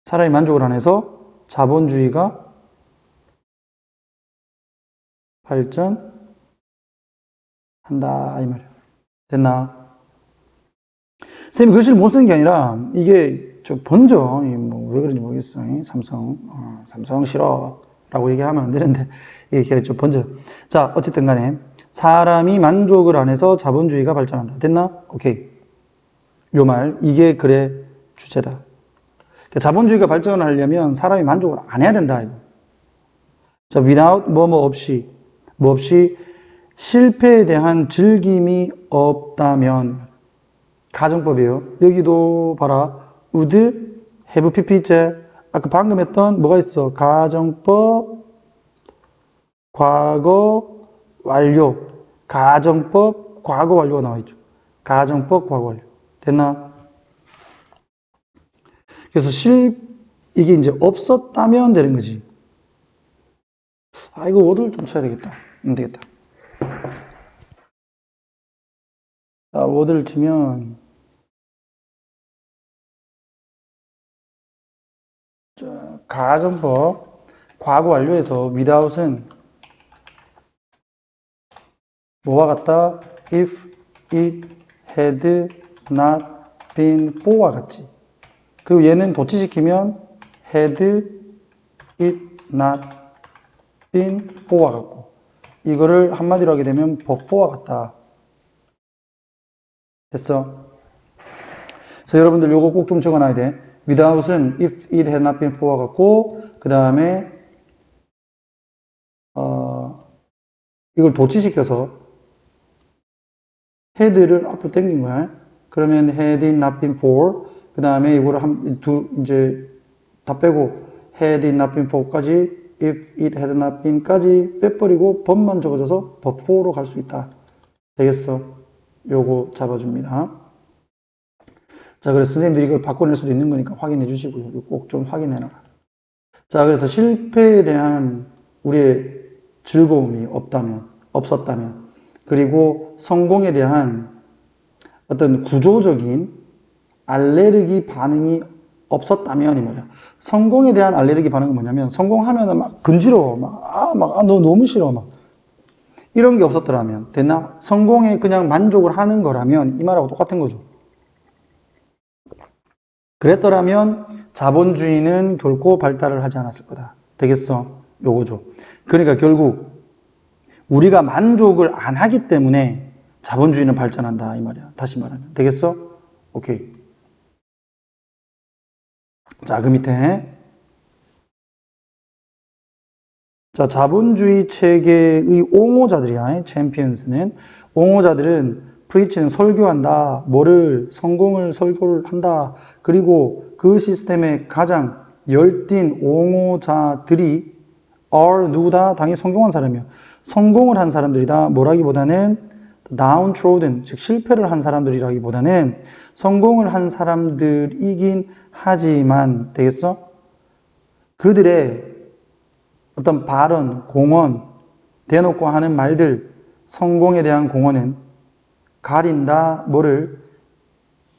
사람이 만족을 안 해서 자본주의가 발전한다 이 말이에요. 됐나? 쌤이 글씨를 못 쓰는 게 아니라 이게 저 번져. 뭐 왜 그런지 모르겠어. 삼성 싫어 라고 얘기하면 안 되는데 이게 좀 번져. 자, 어쨌든 간에 사람이 만족을 안 해서 자본주의가 발전한다. 됐나? 오케이. 요 말, 이게 글의 주제다. 그러니까 자본주의가 발전하려면 사람이 만족을 안 해야 된다. 이거. 자, without 뭐 없이 실패에 대한 즐김이 없다면 가정법이에요. 여기도 봐라. would, have, pp제. 아까 방금 했던 뭐가 있어? 가정법, 과거, 완료. 가정법, 과거, 완료가 나와 있죠. 가정법, 과거, 완료. 됐나? 그래서 이게 이제 없었다면 되는 거지. 아, 이거 word를 좀 쳐야 되겠다. 안 되겠다. 자, word를 치면, 자, 가정법, 과거 완료에서 without은 뭐와 같다? if it had not been for와 같지. 그리고 얘는 도치시키면 had it not been for와 같고, 이거를 한마디로 하게 되면 but for와 같다. 됐어? 그래서 여러분들 요거 꼭 좀 적어놔야 돼. without은 if it had not been for와 같고, 그 다음에 이걸 도치시켜서 had를 앞으로 당긴 거야. 그러면 had it not been for, 그 다음에 이거를 이제 다 빼고 had it not been for까지, if it had not been까지 빼버리고 법만 적어져서 but for로 갈 수 있다. 되겠어? 요거 잡아줍니다. 자, 그래서 선생님들이 이걸 바꿔낼 수도 있는 거니까 확인해 주시고요. 꼭 좀 확인해라. 자, 그래서 실패에 대한 우리의 즐거움이 없었다면, 그리고 성공에 대한 어떤 구조적인 알레르기 반응이 없었다면 이 말이야. 성공에 대한 알레르기 반응은 뭐냐면 성공하면은 막 근지러워, 너 너무 싫어, 막 이런 게 없었더라면 됐나? 성공에 그냥 만족을 하는 거라면 이 말하고 똑같은 거죠. 그랬더라면 자본주의는 결코 발달을 하지 않았을 거다. 되겠어? 요거죠. 그러니까 결국 우리가 만족을 안 하기 때문에 자본주의는 발전한다 이 말이야. 다시 말하면 되겠어? 오케이. 자, 그 밑에 자, 자본주의 체계의 옹호자들이야. 챔피언스는 옹호자들은 프리치는 설교한다. 뭐를 성공을 설교를 한다. 그리고 그 시스템의 가장 열띤 옹호자들이 are 누구다? 당연히 성공한 사람이야. 성공을 한 사람들이다. 뭐라기보다는 downtrodden, 즉 실패를 한 사람들이라기보다는 성공을 한 사람들이긴 하지만 되겠어? 그들의 어떤 발언, 공언, 대놓고 하는 말들, 성공에 대한 공언은 가린다. 뭐를?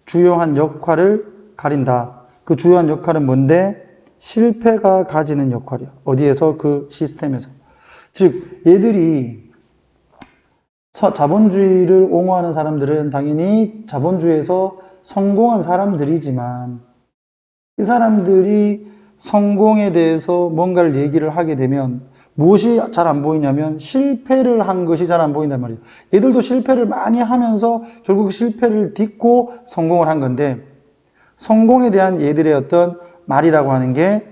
주요한 역할을 가린다. 그 주요한 역할은 뭔데? 실패가 가지는 역할이야. 어디에서? 그 시스템에서. 즉 얘들이 자본주의를 옹호하는 사람들은 당연히 자본주의에서 성공한 사람들이지만 이 사람들이 성공에 대해서 뭔가를 얘기를 하게 되면 무엇이 잘 안 보이냐면 실패를 한 것이 잘 안 보인단 말이에요. 얘들도 실패를 많이 하면서 결국 실패를 딛고 성공을 한 건데 성공에 대한 얘들의 어떤 말이라고 하는 게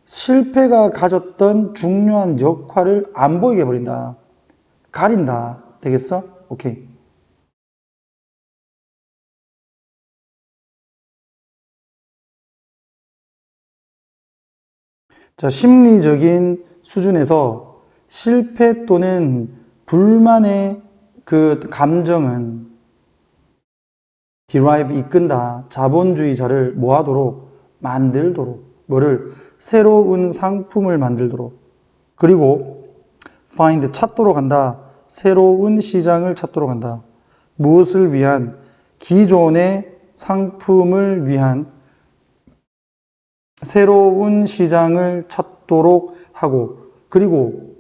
실패가 가졌던 중요한 역할을 안 보이게 해버린다. 가린다. 되겠어? 오케이. 자, 심리적인 수준에서 실패 또는 불만의 그 감정은 derive 이끈다. 자본주의자를 뭐하도록? 만들도록. 뭐를? 새로운 상품을 만들도록. 그리고 find 찾도록 한다. 새로운 시장을 찾도록 한다. 무엇을 위한? 기존의 상품을 위한 새로운 시장을 찾도록 하고 그리고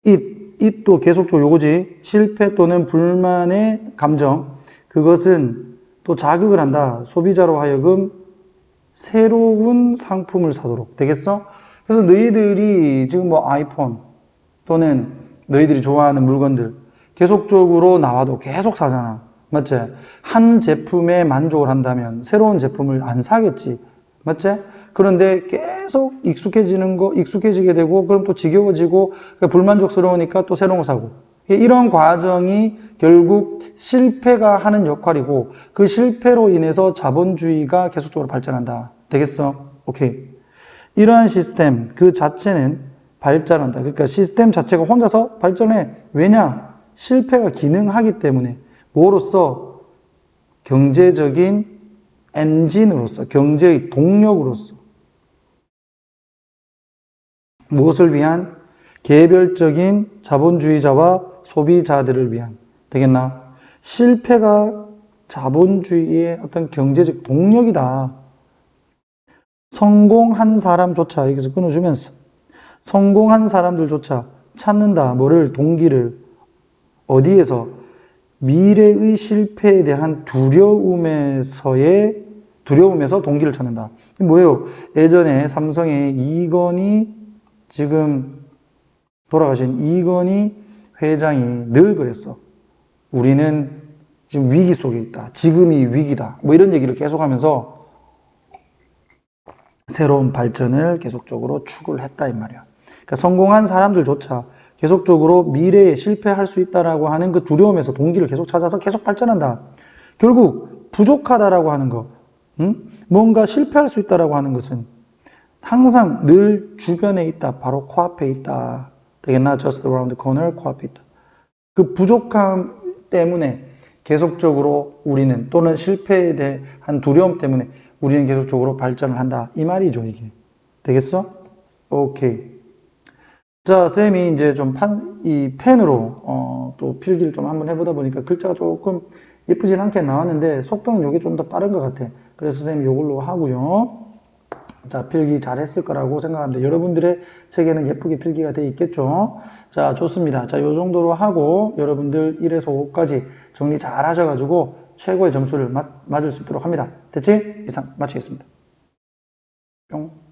it도 계속적으로 요거지. 실패 또는 불만의 감정 그것은 또 자극을 한다. 소비자로 하여금 새로운 상품을 사도록 되겠어? 그래서 너희들이 지금 뭐 아이폰 또는 너희들이 좋아하는 물건들 계속적으로 나와도 계속 사잖아. 맞지? 한 제품에 만족을 한다면 새로운 제품을 안 사겠지. 맞지? 그런데 계속 익숙해지게 되고, 그럼 또 지겨워지고, 불만족스러우니까 또 새로운 거 사고. 이런 과정이 결국 실패가 하는 역할이고, 그 실패로 인해서 자본주의가 계속적으로 발전한다. 되겠어? 오케이. 이러한 시스템, 그 자체는 발전한다. 그러니까 시스템 자체가 혼자서 발전해. 왜냐? 실패가 기능하기 때문에. 뭐로써? 경제적인 엔진으로서, 경제의 동력으로서 무엇을 위한? 개별적인 자본주의자와 소비자들을 위한. 되겠나? 실패가 자본주의의 어떤 경제적 동력이다. 성공한 사람조차 여기서 끊어주면서 성공한 사람들조차 찾는다. 뭐를? 동기를. 어디에서? 미래의 실패에 대한 두려움에서 동기를 찾는다. 뭐예요? 예전에 삼성의 이건희 지금 돌아가신 이건희 회장이 늘 그랬어. 우리는 지금 위기 속에 있다. 지금이 위기다. 뭐 이런 얘기를 계속하면서 새로운 발전을 계속적으로 추구를 했다 이 말이야. 그러니까 성공한 사람들조차 계속적으로 미래에 실패할 수 있다라고 하는 그 두려움에서 동기를 계속 찾아서 계속 발전한다. 결국 부족하다라고 하는 거, 뭔가 실패할 수 있다라고 하는 것은 항상 늘 주변에 있다. 바로 코앞에 있다. 되겠나? Just around the corner, 코앞에 있다. 그 부족함 때문에 계속적으로 우리는 또는 실패에 대한 두려움 때문에 우리는 계속적으로 발전을 한다. 이 말이죠, 이게. 되겠어? 오케이. 자, 쌤이 이제 좀 이 펜으로, 또 필기를 좀 한번 해보다 보니까 글자가 조금 예쁘진 않게 나왔는데 속도는 이게 좀 더 빠른 것 같아. 그래서 쌤이 이걸로 하고요. 자, 필기 잘했을 거라고 생각합니다. 여러분들의 책에는 예쁘게 필기가 되어 있겠죠? 자, 좋습니다. 자, 요 정도로 하고 여러분들 1에서 5까지 정리 잘 하셔가지고 최고의 점수를 맞을 수 있도록 합니다. 됐지? 이상 마치겠습니다. 뿅.